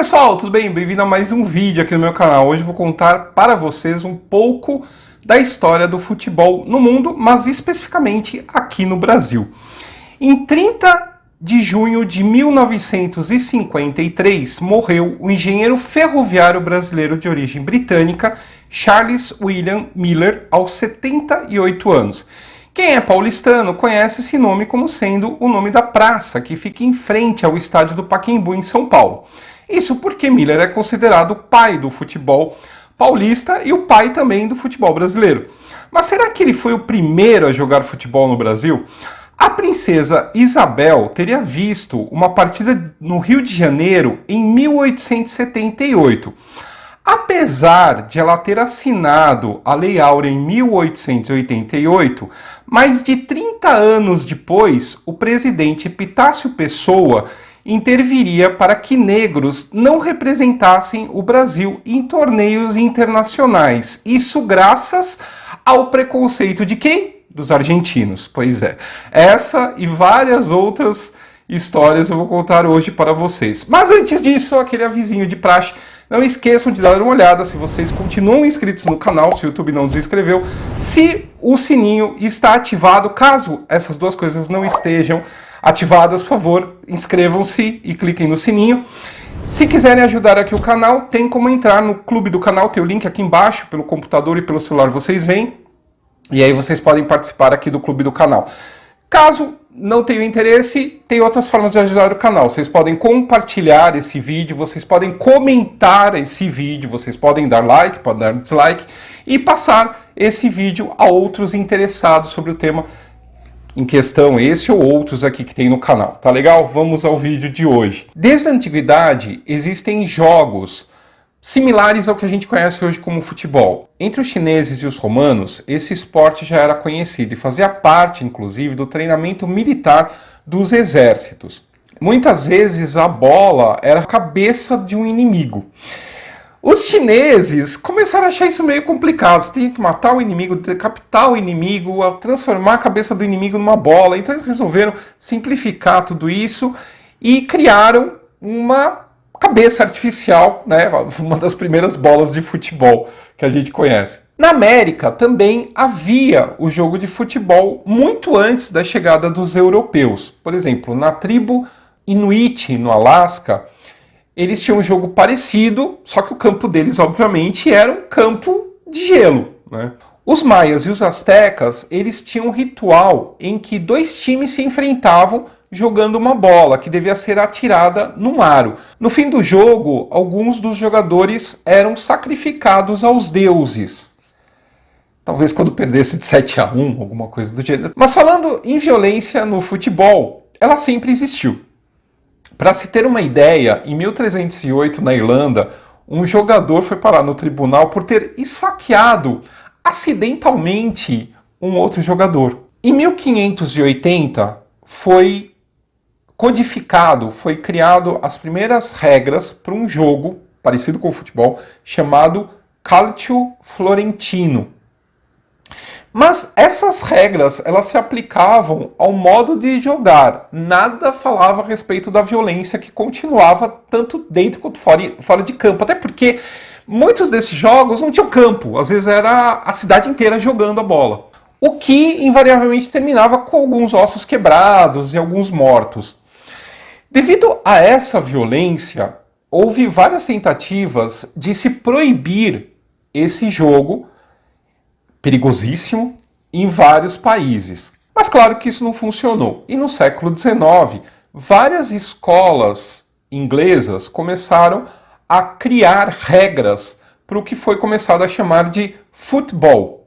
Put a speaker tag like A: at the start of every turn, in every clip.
A: pessoal, tudo bem? Bem-vindo a mais um vídeo aqui no meu canal. Hoje eu vou contar para vocês um pouco da história do futebol no mundo, mas especificamente aqui no Brasil. Em 30 de junho de 1953, morreu o engenheiro ferroviário brasileiro de origem britânica, Charles William Miller, aos 78 anos. Quem é paulistano conhece esse nome como sendo o nome da praça que fica em frente ao estádio do Pacaembu, em São Paulo. Isso porque Miller é considerado o pai do futebol paulista e o pai também do futebol brasileiro. Mas será que ele foi o primeiro a jogar futebol no Brasil? A princesa Isabel teria visto uma partida no Rio de Janeiro em 1878. Apesar de ela ter assinado a Lei Áurea em 1888, mais de 30 anos depois, o presidente Epitácio Pessoa interviria para que negros não representassem o Brasil em torneios internacionais. Isso graças ao preconceito de quem? Dos argentinos. Pois é. Essa e várias outras histórias eu vou contar hoje para vocês. Mas antes disso, aquele avisinho de praxe. Não esqueçam de dar uma olhada se vocês continuam inscritos no canal, se o YouTube não se inscreveu, se o sininho está ativado. Caso essas duas coisas não estejam ativadas, por favor, inscrevam-se e cliquem no sininho. Se quiserem ajudar aqui o canal, tem como entrar no clube do canal, tem o link aqui embaixo, pelo computador e pelo celular vocês vêm, e aí vocês podem participar aqui do clube do canal. Caso não tenham interesse, tem outras formas de ajudar o canal. Vocês podem compartilhar esse vídeo, vocês podem comentar esse vídeo, vocês podem dar like, podem dar dislike e passar esse vídeo a outros interessados sobre o tema em questão, esse ou outros aqui que tem no canal. Tá legal? Vamos ao vídeo de hoje. Desde a antiguidade existem jogos similares ao que a gente conhece hoje como futebol. Entre os chineses e os romanos, esse esporte já era conhecido e fazia parte, inclusive, do treinamento militar dos exércitos. Muitas vezes a bola era a cabeça de um inimigo. Os chineses começaram a achar isso meio complicado. Você tinha que matar o inimigo, decapitar o inimigo, transformar a cabeça do inimigo numa bola. Então eles resolveram simplificar tudo isso e criaram uma cabeça artificial, né? Uma das primeiras bolas de futebol que a gente conhece. Na América também havia o jogo de futebol muito antes da chegada dos europeus. Por exemplo, na tribo Inuit, no Alasca, eles tinham um jogo parecido, só que o campo deles, obviamente, era um campo de gelo, né? Os maias e os astecas, eles tinham um ritual em que dois times se enfrentavam jogando uma bola que devia ser atirada num aro. No fim do jogo, alguns dos jogadores eram sacrificados aos deuses. Talvez quando perdesse de 7-1, alguma coisa do gênero. Mas falando em violência no futebol, ela sempre existiu. Para se ter uma ideia, em 1308, na Irlanda, um jogador foi parar no tribunal por ter esfaqueado acidentalmente um outro jogador. Em 1580, foi criado as primeiras regras para um jogo parecido com o futebol, chamado Calcio Florentino. Mas essas regras, elas se aplicavam ao modo de jogar. Nada falava a respeito da violência que continuava tanto dentro quanto fora de campo. Até porque muitos desses jogos não tinham campo. Às vezes era a cidade inteira jogando a bola. O que invariavelmente terminava com alguns ossos quebrados e alguns mortos. Devido a essa violência, houve várias tentativas de se proibir esse jogo perigosíssimo em vários países. Mas claro que isso não funcionou. E no século XIX, várias escolas inglesas começaram a criar regras para o que foi começado a chamar de futebol.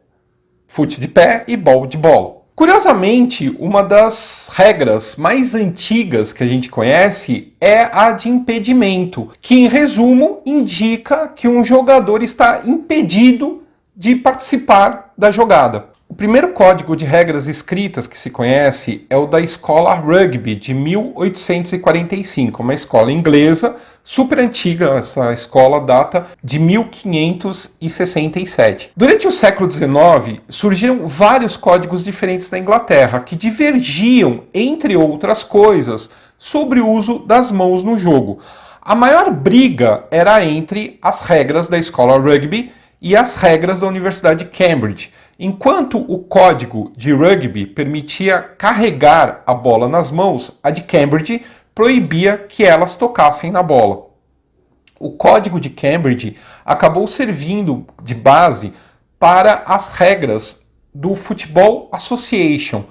A: Fute de pé e ball de bola. Curiosamente, uma das regras mais antigas que a gente conhece é a de impedimento, que em resumo indica que um jogador está impedido de participar da jogada. O primeiro código de regras escritas que se conhece é o da escola Rugby de 1845, uma escola inglesa super antiga. Essa escola data de 1567. Durante o século XIX, surgiram vários códigos diferentes na Inglaterra que divergiam, entre outras coisas, sobre o uso das mãos no jogo. A maior briga era entre as regras da escola rugby e as regras da Universidade de Cambridge. Enquanto o código de rugby permitia carregar a bola nas mãos, a de Cambridge proibia que elas tocassem na bola. O código de Cambridge acabou servindo de base para as regras do Football Association,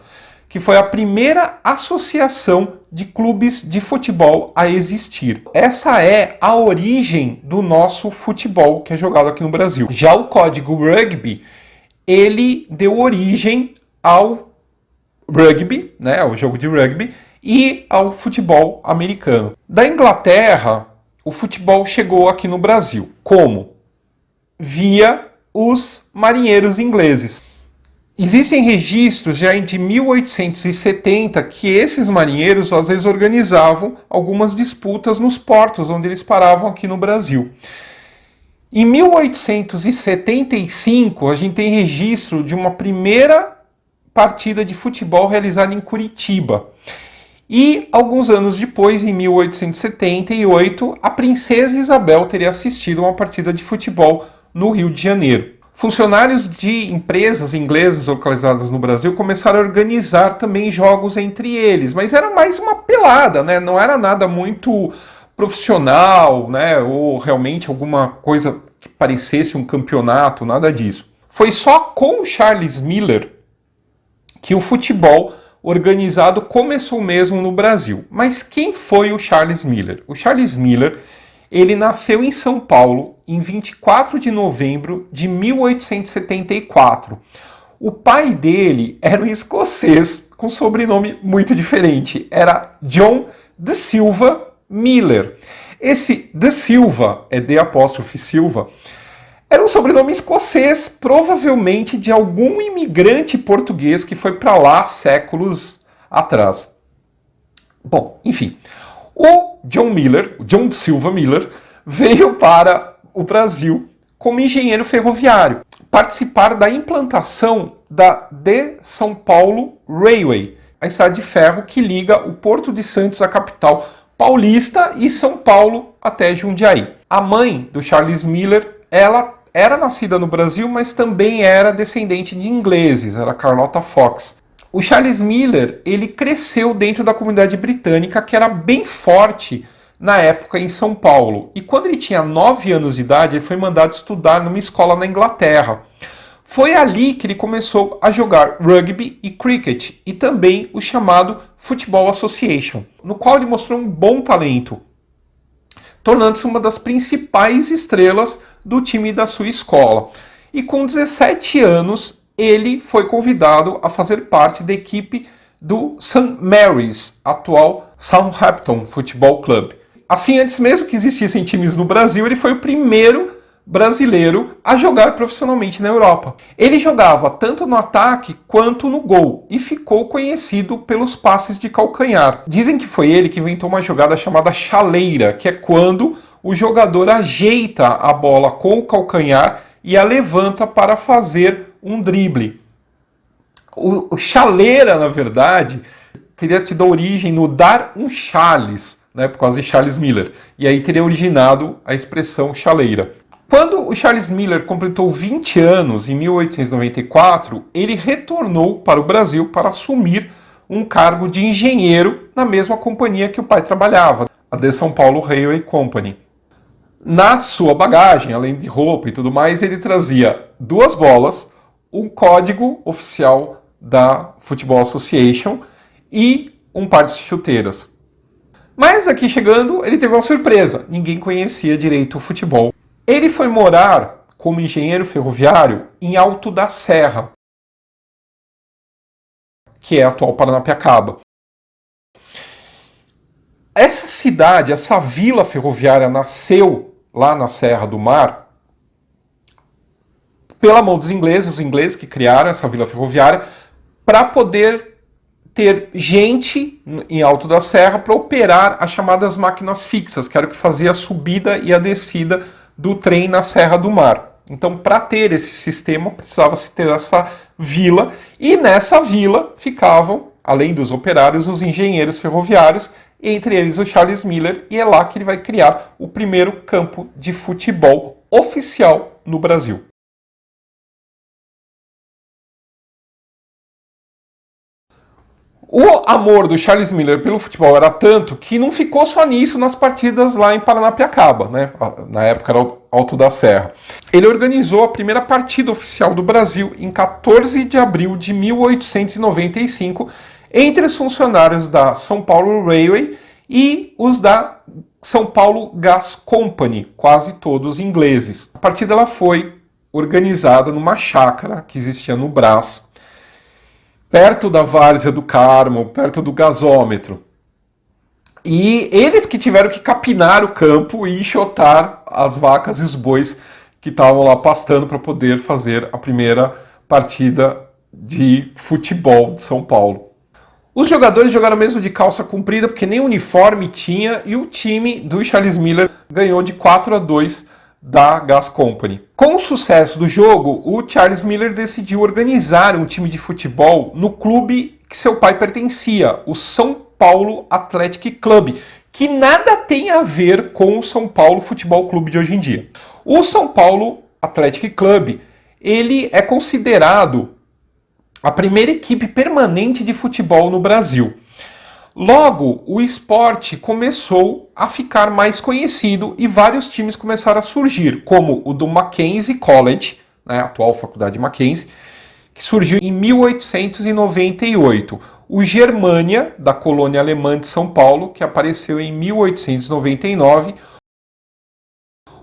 A: que foi a primeira associação de clubes de futebol a existir. Essa é a origem do nosso futebol que é jogado aqui no Brasil. Já o código rugby, ele deu origem ao rugby, né, ao jogo de rugby, e ao futebol americano. Da Inglaterra, o futebol chegou aqui no Brasil. Como? Via os marinheiros ingleses. Existem registros já de 1870 que esses marinheiros às vezes organizavam algumas disputas nos portos onde eles paravam aqui no Brasil. Em 1875, a gente tem registro de uma primeira partida de futebol realizada em Curitiba. E alguns anos depois, em 1878, a princesa Isabel teria assistido a uma partida de futebol no Rio de Janeiro. Funcionários de empresas inglesas localizadas no Brasil começaram a organizar também jogos entre eles, mas era mais uma pelada, né? Não era nada muito profissional, né? Ou realmente alguma coisa que parecesse um campeonato, nada disso. Foi só com o Charles Miller que o futebol organizado começou mesmo no Brasil. Mas quem foi o Charles Miller? O Charles Miller, ele nasceu em São Paulo em 24 de novembro de 1874. O pai dele era um escocês com sobrenome muito diferente. Era John de Silva Miller. Esse de Silva, é D apóstrofe Silva, era um sobrenome escocês, provavelmente de algum imigrante português que foi para lá séculos atrás. Bom, enfim, o John de Silva Miller, veio para o Brasil como engenheiro ferroviário, participar da implantação da de São Paulo Railway, a estrada de ferro que liga o Porto de Santos à capital paulista e São Paulo até Jundiaí. A mãe do Charles Miller, ela era nascida no Brasil, mas também era descendente de ingleses, era Carlotta Fox. O Charles Miller, ele cresceu dentro da comunidade britânica, que era bem forte na época em São Paulo. E quando ele tinha 9 anos de idade, ele foi mandado estudar numa escola na Inglaterra. Foi ali que ele começou a jogar rugby e cricket, e também o chamado Football Association, no qual ele mostrou um bom talento, tornando-se uma das principais estrelas do time da sua escola. E com 17 anos, ele foi convidado a fazer parte da equipe do St. Mary's, atual Southampton Football Club. Assim, antes mesmo que existissem times no Brasil, ele foi o primeiro brasileiro a jogar profissionalmente na Europa. Ele jogava tanto no ataque quanto no gol e ficou conhecido pelos passes de calcanhar. Dizem que foi ele que inventou uma jogada chamada chaleira, que é quando o jogador ajeita a bola com o calcanhar e a levanta para fazer um drible. O chaleira, na verdade, teria tido origem no dar um chales, né, por causa de Charles Miller. E aí teria originado a expressão chaleira. Quando o Charles Miller completou 20 anos, em 1894, ele retornou para o Brasil para assumir um cargo de engenheiro na mesma companhia que o pai trabalhava, a de São Paulo Railway Company. Na sua bagagem, além de roupa e tudo mais, ele trazia 2 bolas, um código oficial da Football Association e um par de chuteiras. Mas aqui chegando, ele teve uma surpresa. Ninguém conhecia direito o futebol. Ele foi morar como engenheiro ferroviário em Alto da Serra, que é a atual Paranapiacaba. Essa cidade, essa vila ferroviária nasceu lá na Serra do Mar pela mão dos ingleses, os ingleses que criaram essa vila ferroviária para poder ter gente em Alto da Serra para operar as chamadas máquinas fixas, que era o que fazia a subida e a descida do trem na Serra do Mar. Então, para ter esse sistema, precisava-se ter essa vila, e nessa vila ficavam, além dos operários, os engenheiros ferroviários, entre eles o Charles Miller, e é lá que ele vai criar o primeiro campo de futebol oficial no Brasil. O amor do Charles Miller pelo futebol era tanto que não ficou só nisso nas partidas lá em Paranapiacaba, né? Na época era Alto da Serra. Ele organizou a primeira partida oficial do Brasil em 14 de abril de 1895 entre os funcionários da São Paulo Railway e os da São Paulo Gas Company, quase todos ingleses. A partida ela foi organizada numa chácara que existia no Brás, perto da Várzea do Carmo, perto do gasômetro. E eles que tiveram que capinar o campo e enxotar as vacas e os bois que estavam lá pastando para poder fazer a primeira partida de futebol de São Paulo. Os jogadores jogaram mesmo de calça comprida, porque nem uniforme tinha, e o time do Charles Miller ganhou de 4-2 da Gas Company. Com o sucesso do jogo, o Charles Miller decidiu organizar um time de futebol no clube que seu pai pertencia, o São Paulo Athletic Club, que nada tem a ver com o São Paulo Futebol Clube de hoje em dia. O São Paulo Athletic Club, ele é considerado a primeira equipe permanente de futebol no Brasil. Logo, o esporte começou a ficar mais conhecido e vários times começaram a surgir, como o do Mackenzie College, né, a atual Faculdade Mackenzie, que surgiu em 1898. O Germânia, da colônia alemã de São Paulo, que apareceu em 1899.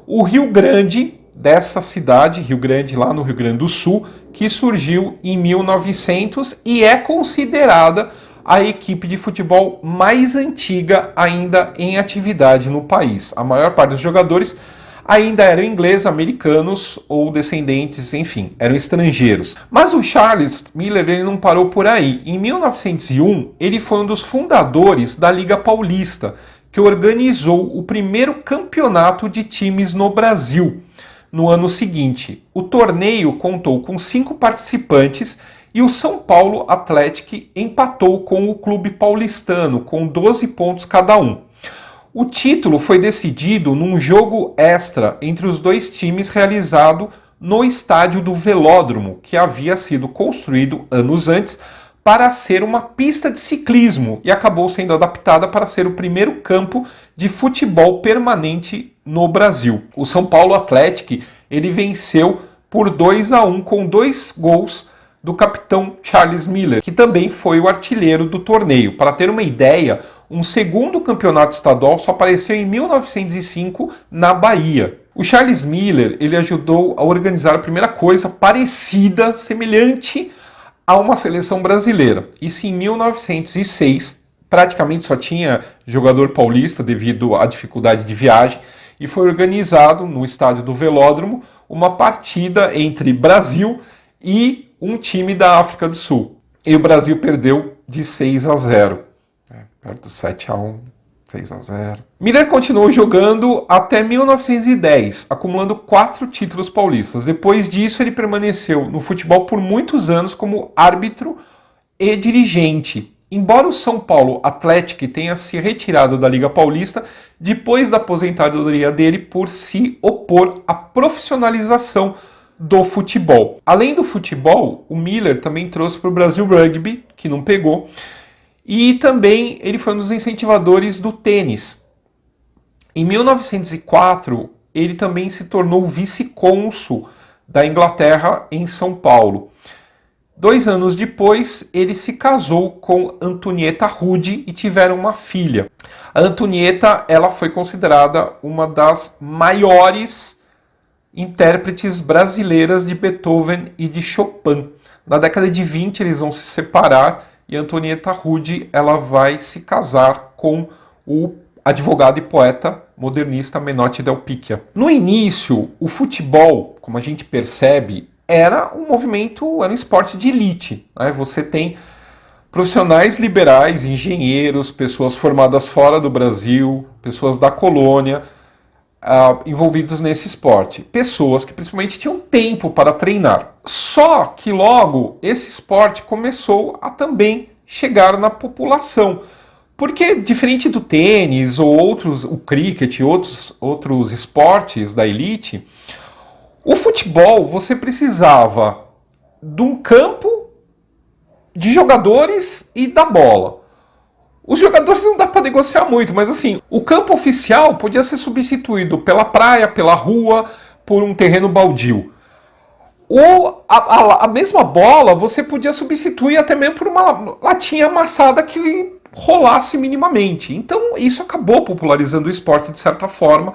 A: O Rio Grande, dessa cidade, Rio Grande, lá no Rio Grande do Sul, que surgiu em 1900 e é considerada a equipe de futebol mais antiga ainda em atividade no país. A maior parte dos jogadores ainda eram ingleses, americanos ou descendentes, enfim, eram estrangeiros. Mas o Charles Miller ele não parou por aí. Em 1901, ele foi um dos fundadores da Liga Paulista, que organizou o primeiro campeonato de times no Brasil. No ano seguinte, o torneio contou com 5 participantes e o São Paulo Athletic empatou com o Clube Paulistano, com 12 pontos cada um. O título foi decidido num jogo extra entre os dois times realizado no estádio do Velódromo, que havia sido construído anos antes para ser uma pista de ciclismo e acabou sendo adaptada para ser o primeiro campo de futebol permanente no Brasil. O São Paulo Athletic ele venceu por 2-1 com 2 gols do capitão Charles Miller, que também foi o artilheiro do torneio. Para ter uma ideia, um segundo campeonato estadual só apareceu em 1905 na Bahia. O Charles Miller ele ajudou a organizar a primeira coisa parecida, semelhante a uma seleção brasileira. Isso em 1906, praticamente só tinha jogador paulista devido à dificuldade de viagem, e foi organizado no estádio do Velódromo uma partida entre Brasil e um time da África do Sul. E o Brasil perdeu de 6-0. Perto do 7-1, 6-0. Miller continuou jogando até 1910, acumulando 4 títulos paulistas. Depois disso, ele permaneceu no futebol por muitos anos como árbitro e dirigente. Embora o São Paulo Athletic tenha se retirado da Liga Paulista depois da aposentadoria dele por se opor à profissionalização do futebol. Além do futebol, o Miller também trouxe para o Brasil Rugby, que não pegou, e também ele foi um dos incentivadores do tênis. Em 1904, ele também se tornou vice-cônsul da Inglaterra em São Paulo. 2 anos depois, ele se casou com Antonieta Rude e tiveram uma filha. A Antonieta ela foi considerada uma das maiores intérpretes brasileiras de Beethoven e de Chopin. Na década de 20 eles vão se separar e Antonieta Rude ela vai se casar com o advogado e poeta modernista Menotti Del Picchia. No início, o futebol, como a gente percebe, era um movimento, era um esporte de elite, né? Você tem profissionais liberais, engenheiros, pessoas formadas fora do Brasil, pessoas da colônia, envolvidos nesse esporte. Pessoas que principalmente tinham tempo para treinar. Só que logo esse esporte começou a também chegar na população. Porque, diferente do tênis ou outros, o cricket e outros esportes da elite, o futebol você precisava de um campo, de jogadores e da bola. Os jogadores não dá para negociar muito, mas assim, o campo oficial podia ser substituído pela praia, pela rua, por um terreno baldio. Ou a mesma bola você podia substituir até mesmo por uma latinha amassada que rolasse minimamente. Então isso acabou popularizando o esporte de certa forma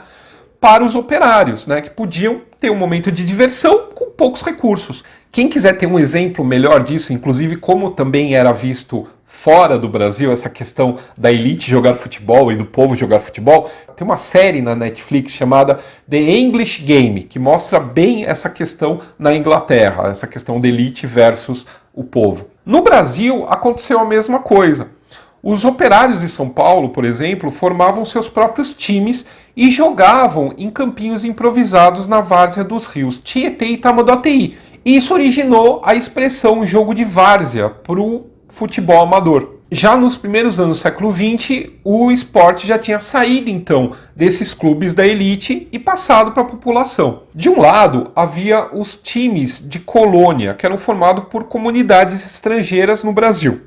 A: para os operários, né, que podiam ter um momento de diversão com poucos recursos. Quem quiser ter um exemplo melhor disso, inclusive como também era visto fora do Brasil, essa questão da elite jogar futebol e do povo jogar futebol, tem uma série na Netflix chamada The English Game, que mostra bem essa questão na Inglaterra, essa questão da elite versus o povo. No Brasil, aconteceu a mesma coisa. Os operários de São Paulo, por exemplo, formavam seus próprios times e jogavam em campinhos improvisados na várzea dos rios Tietê e Tamanduateí. Isso originou a expressão jogo de várzea para o futebol amador. Já nos primeiros anos do século XX, o esporte já tinha saído então desses clubes da elite e passado para a população. De um lado, havia os times de colônia, que eram formados por comunidades estrangeiras no Brasil.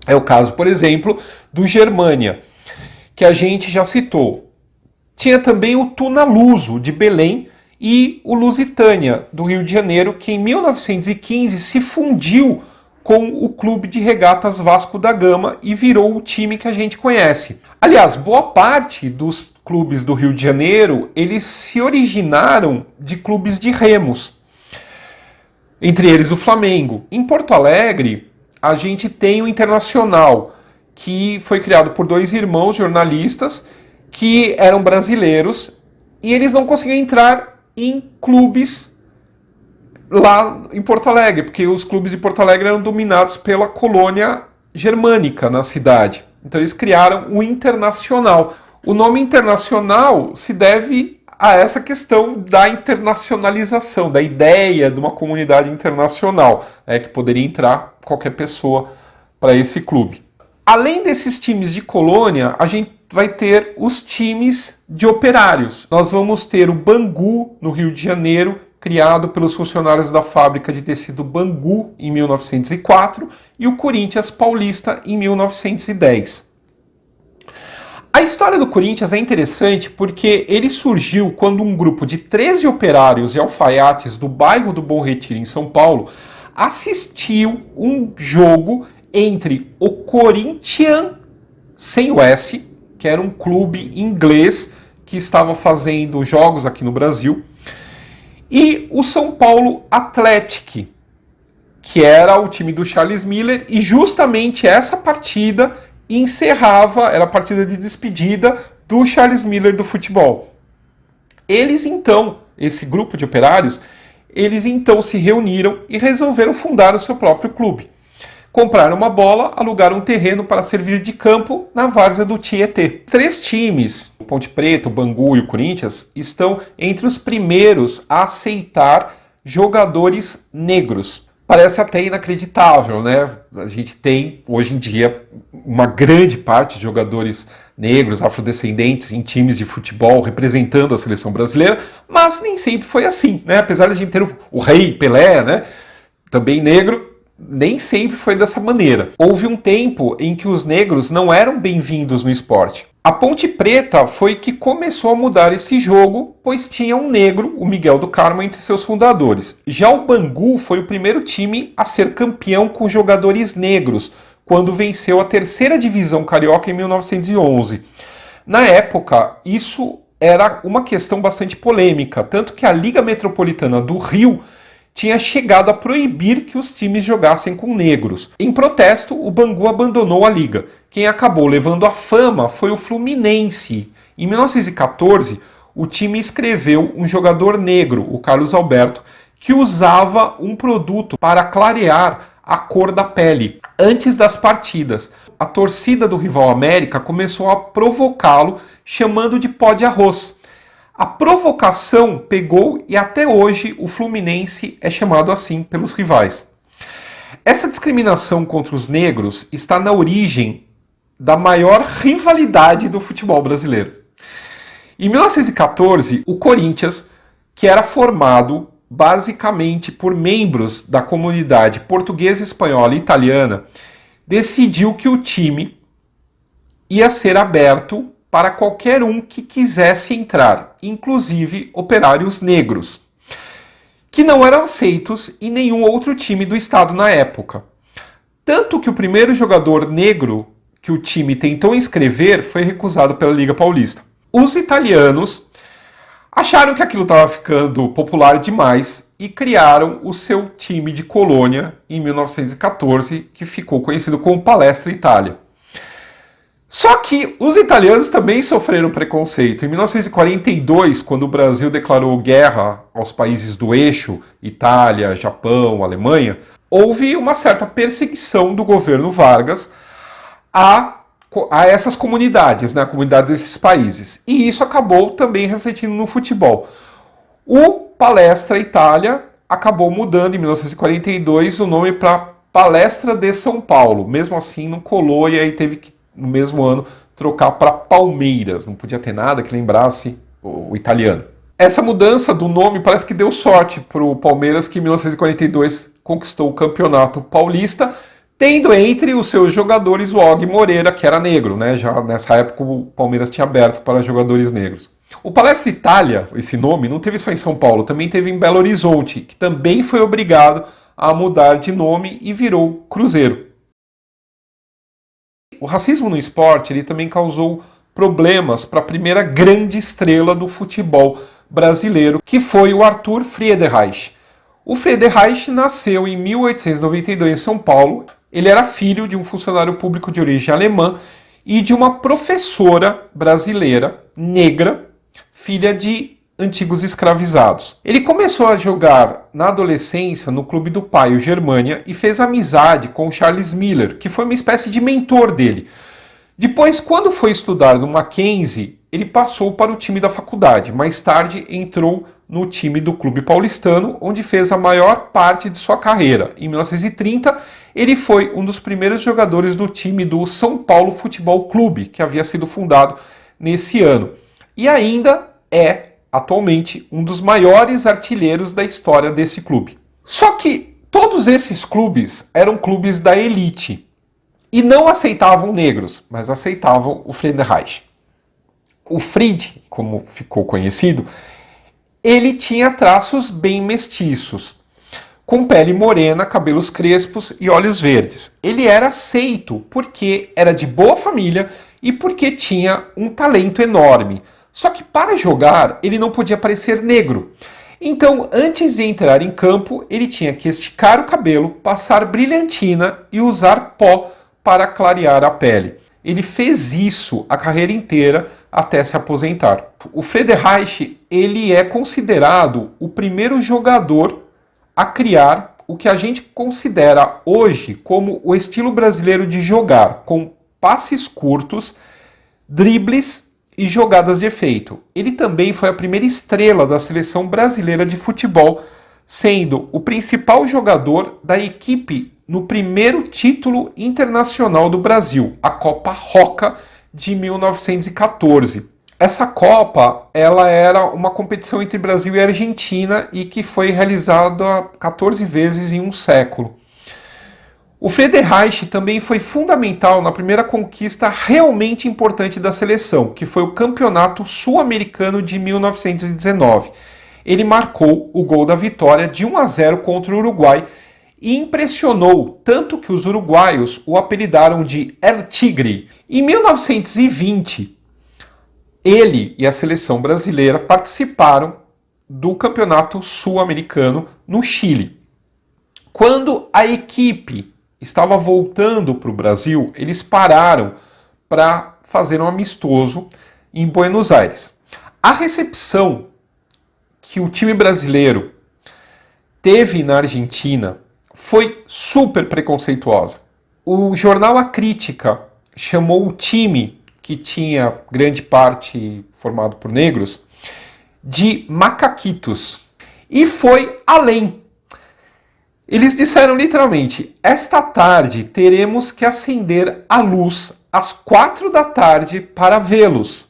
A: É o caso, por exemplo, do Germânia, que a gente já citou. Tinha também o Tunaluso, de Belém, e o Lusitânia, do Rio de Janeiro, que em 1915 se fundiu com o Clube de Regatas Vasco da Gama e virou o time que a gente conhece. Aliás, boa parte dos clubes do Rio de Janeiro, eles se originaram de clubes de remos. Entre eles o Flamengo. Em Porto Alegre, a gente tem o Internacional, que foi criado por dois irmãos jornalistas que eram brasileiros e eles não conseguiam entrar em clubes lá em Porto Alegre, porque os clubes de Porto Alegre eram dominados pela colônia germânica na cidade. Então eles criaram o Internacional. O nome Internacional se deve a essa questão da internacionalização, da ideia de uma comunidade internacional, que poderia entrar qualquer pessoa para esse clube. Além desses times de colônia, a gente vai ter os times de operários. Nós vamos ter o Bangu, no Rio de Janeiro, criado pelos funcionários da fábrica de tecido Bangu em 1904, e o Corinthians Paulista em 1910. A história do Corinthians é interessante porque ele surgiu quando um grupo de 13 operários e alfaiates do bairro do Bom Retiro, em São Paulo, assistiu um jogo entre o Corinthians, sem o S, que era um clube inglês que estava fazendo jogos aqui no Brasil, e o São Paulo Athletic, que era o time do Charles Miller, e justamente essa partida encerrava, era a partida de despedida do Charles Miller do futebol. Eles então, esse grupo de operários, eles então se reuniram e resolveram fundar o seu próprio clube. Compraram uma bola, alugaram um terreno para servir de campo na várzea do Tietê. Os três times, o Ponte Preta, o Bangu e o Corinthians, estão entre os primeiros a aceitar jogadores negros. Parece até inacreditável, né? A gente tem, hoje em dia, uma grande parte de jogadores negros, afrodescendentes, em times de futebol representando a seleção brasileira, mas nem sempre foi assim, né? Apesar de a gente ter o Rei Pelé, né? Também negro, nem sempre foi dessa maneira. Houve um tempo em que os negros não eram bem-vindos no esporte. A Ponte Preta foi que começou a mudar esse jogo, pois tinha um negro, o Miguel do Carmo, entre seus fundadores. Já o Bangu foi o primeiro time a ser campeão com jogadores negros, quando venceu a terceira divisão carioca em 1911. Na época, isso era uma questão bastante polêmica, tanto que a Liga Metropolitana do Rio tinha chegado a proibir que os times jogassem com negros. Em protesto, o Bangu abandonou a liga. Quem acabou levando a fama foi o Fluminense. Em 1914, o time escreveu um jogador negro, o Carlos Alberto, que usava um produto para clarear a cor da pele antes das partidas. A torcida do rival América começou a provocá-lo, chamando de pó de arroz. A provocação pegou e até hoje o Fluminense é chamado assim pelos rivais. Essa discriminação contra os negros está na origem da maior rivalidade do futebol brasileiro. Em 1914, o Corinthians, que era formado basicamente por membros da comunidade portuguesa, espanhola e italiana, decidiu que o time ia ser aberto para qualquer um que quisesse entrar, inclusive operários negros, que não eram aceitos em nenhum outro time do estado na época. Tanto que o primeiro jogador negro que o time tentou inscrever foi recusado pela Liga Paulista. Os italianos acharam que aquilo estava ficando popular demais e criaram o seu time de colônia em 1914, que ficou conhecido como Palestra Itália. Só que os italianos também sofreram preconceito. Em 1942, quando o Brasil declarou guerra aos países do eixo, Itália, Japão, Alemanha, houve uma certa perseguição do governo Vargas a essas comunidades, né, a comunidade desses países. E isso acabou também refletindo no futebol. O Palestra Itália acabou mudando em 1942 o nome para Palestra de São Paulo. Mesmo assim, não colou e aí teve que, no mesmo ano, trocar para Palmeiras. Não podia ter nada que lembrasse o italiano. Essa mudança do nome parece que deu sorte para o Palmeiras, que em 1942 conquistou o Campeonato Paulista, tendo entre os seus jogadores o Og Moreira, que era negro, né? Já nessa época o Palmeiras tinha aberto para jogadores negros. O Palestra Itália, esse nome, não teve só em São Paulo, também teve em Belo Horizonte, que também foi obrigado a mudar de nome e virou Cruzeiro. O racismo no esporte ele também causou problemas para a primeira grande estrela do futebol brasileiro, que foi o Arthur Friedreich. O Friedreich nasceu em 1892 em São Paulo. Ele era filho de um funcionário público de origem alemã e de uma professora brasileira negra, filha de antigos escravizados. Ele começou a jogar na adolescência no clube do pai, o Germânia, e fez amizade com Charles Miller, que foi uma espécie de mentor dele. Depois, quando foi estudar no Mackenzie, ele passou para o time da faculdade. Mais tarde, entrou no time do Clube Paulistano, onde fez a maior parte de sua carreira. Em 1930, ele foi um dos primeiros jogadores do time do São Paulo Futebol Clube, que havia sido fundado nesse ano. E ainda é, atualmente, um dos maiores artilheiros da história desse clube. Só que todos esses clubes eram clubes da elite e não aceitavam negros, mas aceitavam o Friedreich. O Fried, como ficou conhecido, ele tinha traços bem mestiços, com pele morena, cabelos crespos e olhos verdes. Ele era aceito porque era de boa família e porque tinha um talento enorme. Só que para jogar, ele não podia parecer negro. Então, antes de entrar em campo, ele tinha que esticar o cabelo, passar brilhantina e usar pó para clarear a pele. Ele fez isso a carreira inteira até se aposentar. O Friedreich, ele é considerado o primeiro jogador a criar o que a gente considera hoje como o estilo brasileiro de jogar, com passes curtos, dribles e jogadas de efeito. Ele também foi a primeira estrela da seleção brasileira de futebol, sendo o principal jogador da equipe no primeiro título internacional do Brasil, a Copa Roca de 1914. Essa Copa, ela era uma competição entre Brasil e Argentina e que foi realizada 14 vezes em um século. O Friedreich também foi fundamental na primeira conquista realmente importante da seleção, que foi o Campeonato Sul-Americano de 1919. Ele marcou o gol da vitória de 1-0 contra o Uruguai e impressionou tanto que os uruguaios o apelidaram de El Tigre. Em 1920, ele e a seleção brasileira participaram do Campeonato Sul-Americano no Chile. Quando a equipe estava voltando para o Brasil, eles pararam para fazer um amistoso em Buenos Aires. A recepção que o time brasileiro teve na Argentina foi super preconceituosa. O jornal A Crítica chamou o time, que tinha grande parte formado por negros, de macaquitos. E foi além. Eles disseram literalmente: esta tarde teremos que acender a luz às 4 da tarde para vê-los.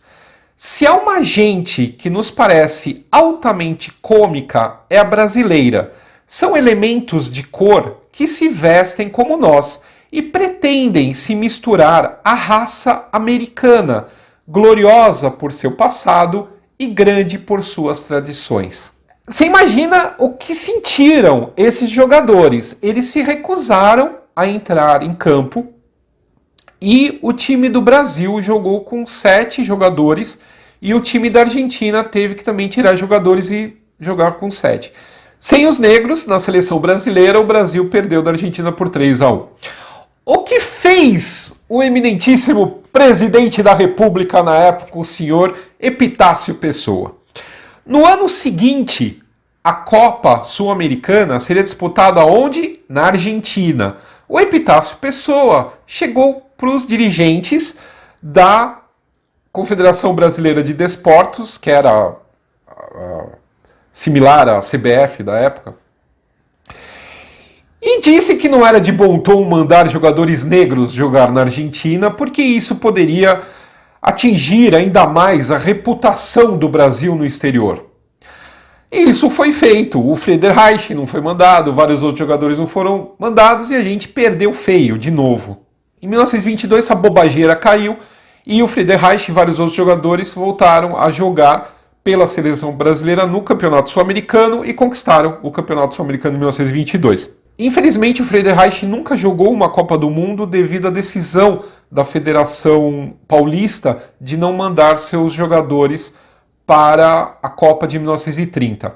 A: Se há uma gente que nos parece altamente cômica, é a brasileira. São elementos de cor que se vestem como nós e pretendem se misturar à raça americana, gloriosa por seu passado e grande por suas tradições. Você imagina o que sentiram esses jogadores? Eles se recusaram a entrar em campo e o time do Brasil jogou com 7 jogadores e o time da Argentina teve que também tirar jogadores e jogar com 7. Sem os negros, na seleção brasileira, o Brasil perdeu da Argentina por 3-1. O que fez o eminentíssimo presidente da República na época, o senhor Epitácio Pessoa? No ano seguinte, a Copa Sul-Americana seria disputada onde? Na Argentina. O Epitácio Pessoa chegou para os dirigentes da Confederação Brasileira de Desportos, que era similar à CBF da época, e disse que não era de bom tom mandar jogadores negros jogar na Argentina, porque isso poderia atingir ainda mais a reputação do Brasil no exterior. E isso foi feito. O Friedenreich não foi mandado, vários outros jogadores não foram mandados e a gente perdeu feio de novo. Em 1922 essa bobageira caiu e o Friedenreich e vários outros jogadores voltaram a jogar pela seleção brasileira no Campeonato Sul-Americano e conquistaram o Campeonato Sul-Americano em 1922. Infelizmente, o Friedenreich nunca jogou uma Copa do Mundo devido à decisão da Federação Paulista de não mandar seus jogadores para a Copa de 1930.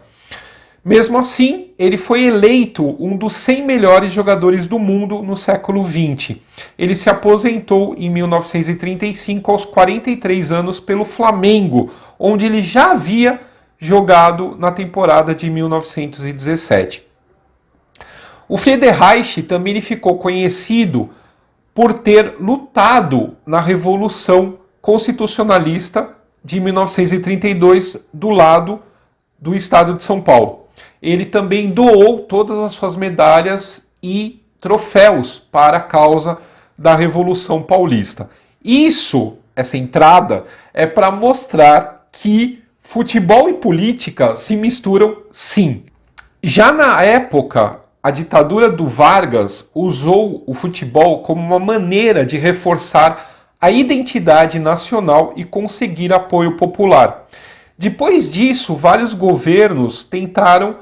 A: Mesmo assim, ele foi eleito um dos 100 melhores jogadores do mundo no século XX. Ele se aposentou em 1935 aos 43 anos pelo Flamengo, onde ele já havia jogado na temporada de 1917. O Friedenreich também ficou conhecido por ter lutado na Revolução Constitucionalista de 1932 do lado do estado de São Paulo. Ele também doou todas as suas medalhas e troféus para a causa da Revolução Paulista. Essa entrada, é para mostrar que futebol e política se misturam sim. Já na época, a ditadura do Vargas usou o futebol como uma maneira de reforçar a identidade nacional e conseguir apoio popular. Depois disso, vários governos tentaram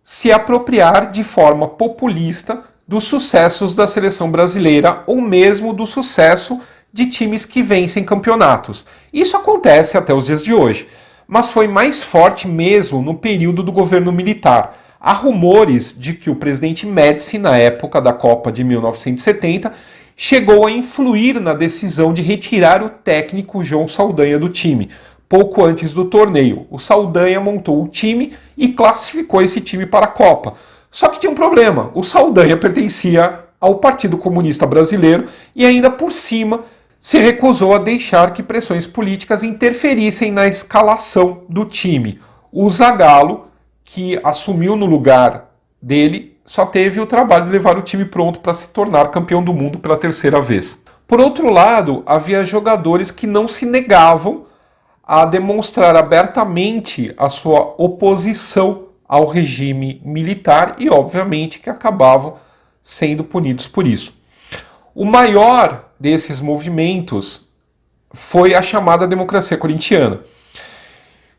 A: se apropriar de forma populista dos sucessos da seleção brasileira ou mesmo do sucesso de times que vencem campeonatos. Isso acontece até os dias de hoje, mas foi mais forte mesmo no período do governo militar. Há rumores de que o presidente Médici, na época da Copa de 1970, chegou a influir na decisão de retirar o técnico João Saldanha do time. Pouco antes do torneio, o Saldanha montou o time e classificou esse time para a Copa. Só que tinha um problema, o Saldanha pertencia ao Partido Comunista Brasileiro e ainda por cima se recusou a deixar que pressões políticas interferissem na escalação do time. O Zagallo, que assumiu no lugar dele, só teve o trabalho de levar o time pronto para se tornar campeão do mundo pela 3ª vez. Por outro lado, havia jogadores que não se negavam a demonstrar abertamente a sua oposição ao regime militar e, obviamente, que acabavam sendo punidos por isso. O maior desses movimentos foi a chamada democracia corintiana,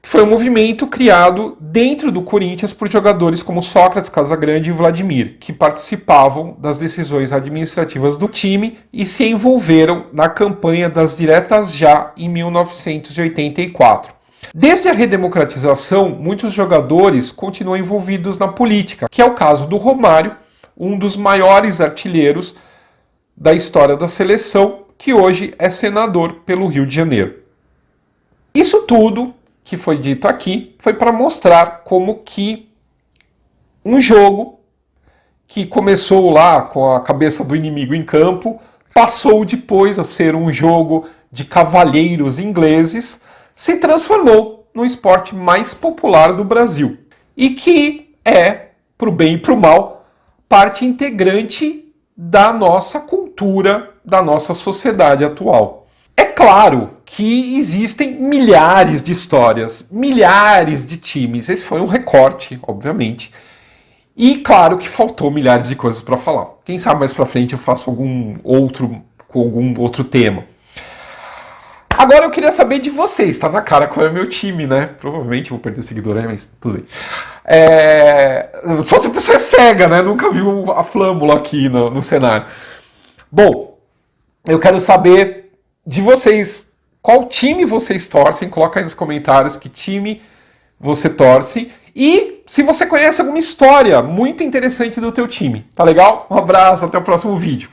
A: que foi um movimento criado dentro do Corinthians por jogadores como Sócrates, Casagrande e Vladimir, que participavam das decisões administrativas do time e se envolveram na campanha das diretas já em 1984. Desde a redemocratização, muitos jogadores continuam envolvidos na política, que é o caso do Romário, um dos maiores artilheiros da história da seleção, que hoje é senador pelo Rio de Janeiro. Isso tudo que foi dito aqui foi para mostrar como que um jogo que começou lá com a cabeça do inimigo em campo, passou depois a ser um jogo de cavalheiros ingleses, se transformou no esporte mais popular do Brasil e que é, para o bem e para o mal, parte integrante da nossa cultura da nossa sociedade atual. É claro que existem milhares de histórias, milhares de times. Esse foi um recorte, obviamente. E claro que faltou milhares de coisas para falar. Quem sabe mais para frente eu faço algum outro tema. Agora eu queria saber de vocês. Tá na cara qual é o meu time, né? Provavelmente vou perder seguidor aí, mas tudo bem. Só se a pessoa é cega, né? Nunca viu a flâmula aqui no cenário. Bom, eu quero saber de vocês. Qual time vocês torcem? Coloca aí nos comentários que time você torce. E se você conhece alguma história muito interessante do teu time. Tá legal? Um abraço, até o próximo vídeo.